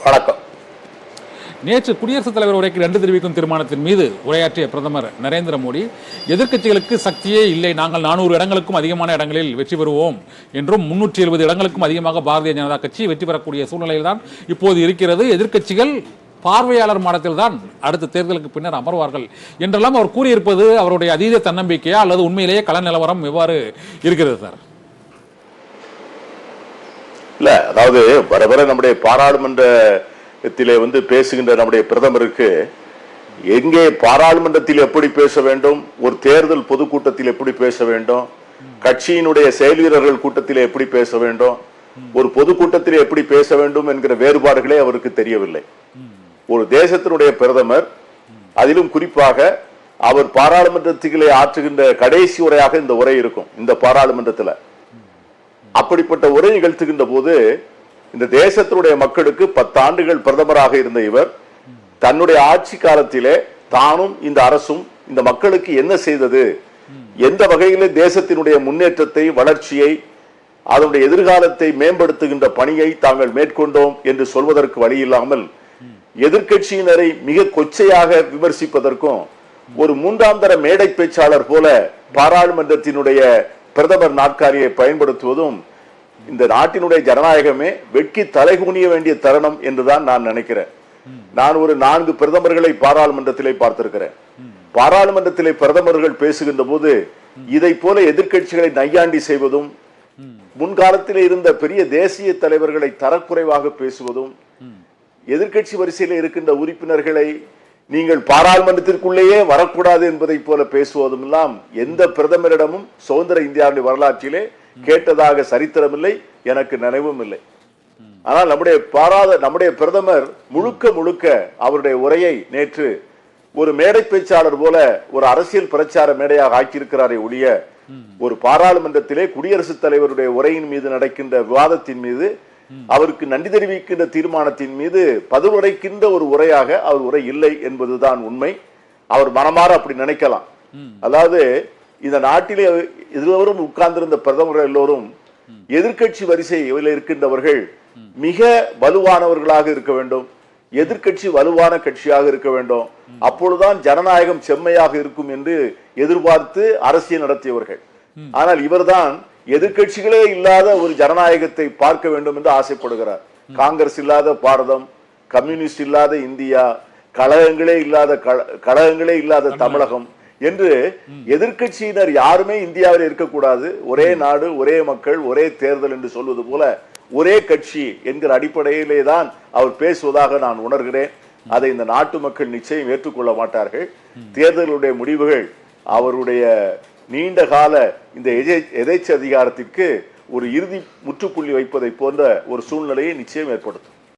வணக்கம். நேற்று குடியரசுத் தலைவர் உரைக்கு நன்றி தெரிவிக்கும் தீர்மானத்தின் மீது உரையாற்றிய பிரதமர் நரேந்திர மோடி எதிர்க்கட்சிகளுக்கு சக்தியே இல்லை, நாங்கள் 400 இடங்களுக்கும் அதிகமான இடங்களில் வெற்றி பெறுவோம் என்றும் 370 இடங்களுக்கும் அதிகமாக பாரதிய ஜனதா கட்சி வெற்றி பெறக்கூடிய சூழ்நிலையில் தான் இப்போது இருக்கிறது, எதிர்க்கட்சிகள் பார்வையாளர் மாடத்தில் தான் அடுத்த தேர்தலுக்கு பின்னர் அமர்வார்கள் என்றெல்லாம் அவர் கூறியிருப்பது அவருடைய அதீத தன்னம்பிக்கையா அல்லது உண்மையிலேயே கள நிலவரம் எவ்வாறு இருக்கிறது சார்? இல்ல, அதாவது வர நம்முடைய பாராளுமன்றத்திலே பேசுகின்ற நம்முடைய பிரதமருக்கு எங்கே பாராளுமன்றத்தில் எப்படி பேச வேண்டும், ஒரு தேர்தல் பொதுக்கூட்டத்தில் எப்படி பேச வேண்டும், கட்சியினுடைய செயல் வீரர்கள் கூட்டத்தில் எப்படி பேச வேண்டும், ஒரு பொதுக்கூட்டத்தில் எப்படி பேச வேண்டும் என்கிற வேறுபாடுகளே அவருக்கு தெரியவில்லை. ஒரு தேசத்தினுடைய பிரதமர், அதிலும் குறிப்பாக அவர் பாராளுமன்றத்திலே ஆற்றுகின்ற கடைசி உரையாக இந்த உரை இருக்கும். இந்த பாராளுமன்றத்தில் அப்படிப்பட்ட உரை நிகழ்த்துகின்ற போது இந்த தேசத்தினுடைய மக்களுக்கு 10 ஆண்டுகள் பிரதமராக இருந்த இவர் தன்னுடைய ஆட்சி காலத்திலே தானும் இந்த அரசும் இந்த மக்களுக்கு என்ன செய்தது, எந்த வகையிலே தேசத்தினுடைய முன்னேற்றத்தை, வளர்ச்சியை, அதனுடைய எதிர்காலத்தை மேம்படுத்துகின்ற பணியை தாங்கள் மேற்கொண்டோம் என்று சொல்வதற்கு வழி இல்லாமல் எதிர்கட்சியினரை மிக கொச்சையாக விமர்சிப்பதற்கும் ஒரு 3ஆம் தர மேடை பேச்சாளர் போல பாராளுமன்றத்தினுடைய பிரதமர் நாற்காலியை பயன்படுத்துவதும் இந்த நாட்டினுடைய ஜனநாயகமே வெட்கி தலைகுனிய வேண்டிய தருணம் என்றுதான் நான் நினைக்கிறேன். நான் ஒரு 4 பிரதமர்களை பாராளுமன்றத்திலே பார்த்திருக்கிறேன். பாராளுமன்றத்திலே பிரதமர்கள் பேசுகின்ற போது இதை போல எதிர்கட்சிகளை நையாண்டி செய்வதும், முன்காலத்திலே இருந்த பெரிய தேசிய தலைவர்களை தரக்குறைவாக பேசுவதும், எதிர்கட்சி வரிசையில் இருக்கின்ற உறுப்பினர்களை நீங்கள் பாராளுமன்றத்திற்குள்ளேயே வரக்கூடாது என்பதை போல பேசுவதும் எல்லாம் எந்த பிரதமரிடமும் சுதந்திர இந்தியாவுடைய வரலாற்றிலே கேட்டதாக சரித்திரமில்லை, எனக்கு நினைவும் இல்லை. ஆனால் நம்முடைய பிரதமர் முழுக்க அவருடைய உரையை நேற்று ஒரு மேடை பேச்சாளர் போல ஒரு அரசியல் பிரச்சார மேடையாக ஆக்கியிருக்கிறாரே ஒழிய ஒரு பாராளுமன்றத்திலே குடியரசுத் தலைவருடைய உரையின் மீது நடக்கின்ற விவாதத்தின் மீது, அவருக்கு நன்றி தெரிவிக்கின்ற தீர்மானத்தின் மீது பதிலுரைக்கின்ற ஒரு உரையாக அவர் உரை இல்லை என்பதுதான் உண்மை. அவர் மனமாற அப்படி நினைக்கலாம். அதாவது இந்த நாட்டிலே இதுவரும் உட்கார்ந்திருந்த பிரதமர்கள் எல்லோரும் எதிர்கட்சி வரிசையில் இருக்கின்றவர்கள் மிக வலுவானவர்களாக இருக்க வேண்டும், எதிர்கட்சி வலுவான கட்சியாக இருக்க வேண்டும், அப்பொழுதுதான் ஜனநாயகம் செம்மையாக இருக்கும் என்று எதிர்பார்த்து அரசியல் நடத்தியவர்கள். ஆனால் இவர்தான் எதிர்கட்சிகளே இல்லாத ஒரு ஜனநாயகத்தை பார்க்க வேண்டும் என்று ஆசைப்படுகிறார். காங்கிரஸ் இல்லாத பாரதம், கம்யூனிஸ்ட் இல்லாத இந்தியா, கழகங்களே இல்லாத தமிழகம் என்று எதிர்கட்சியினர் யாருமே இந்தியாவில் இருக்கக்கூடாது, ஒரே நாடு, ஒரே மக்கள், ஒரே தேர்தல் என்று சொல்வது போல ஒரே கட்சி என்கிற அடிப்படையிலே தான் அவர் பேசுவதாக நான் உணர்கிறேன். அதை இந்த நாட்டு மக்கள் நிச்சயம் ஏற்றுக்கொள்ள மாட்டார்கள். தேர்தலுடைய முடிவுகள் அவருடைய நீண்ட கால இந்த எதேச்ச அதிகாரத்திற்கு ஒரு இறுதி முற்றுப்புள்ளி வைப்பதை போன்ற ஒரு சூழ்நிலையை நிச்சயம் ஏற்படுத்தும்.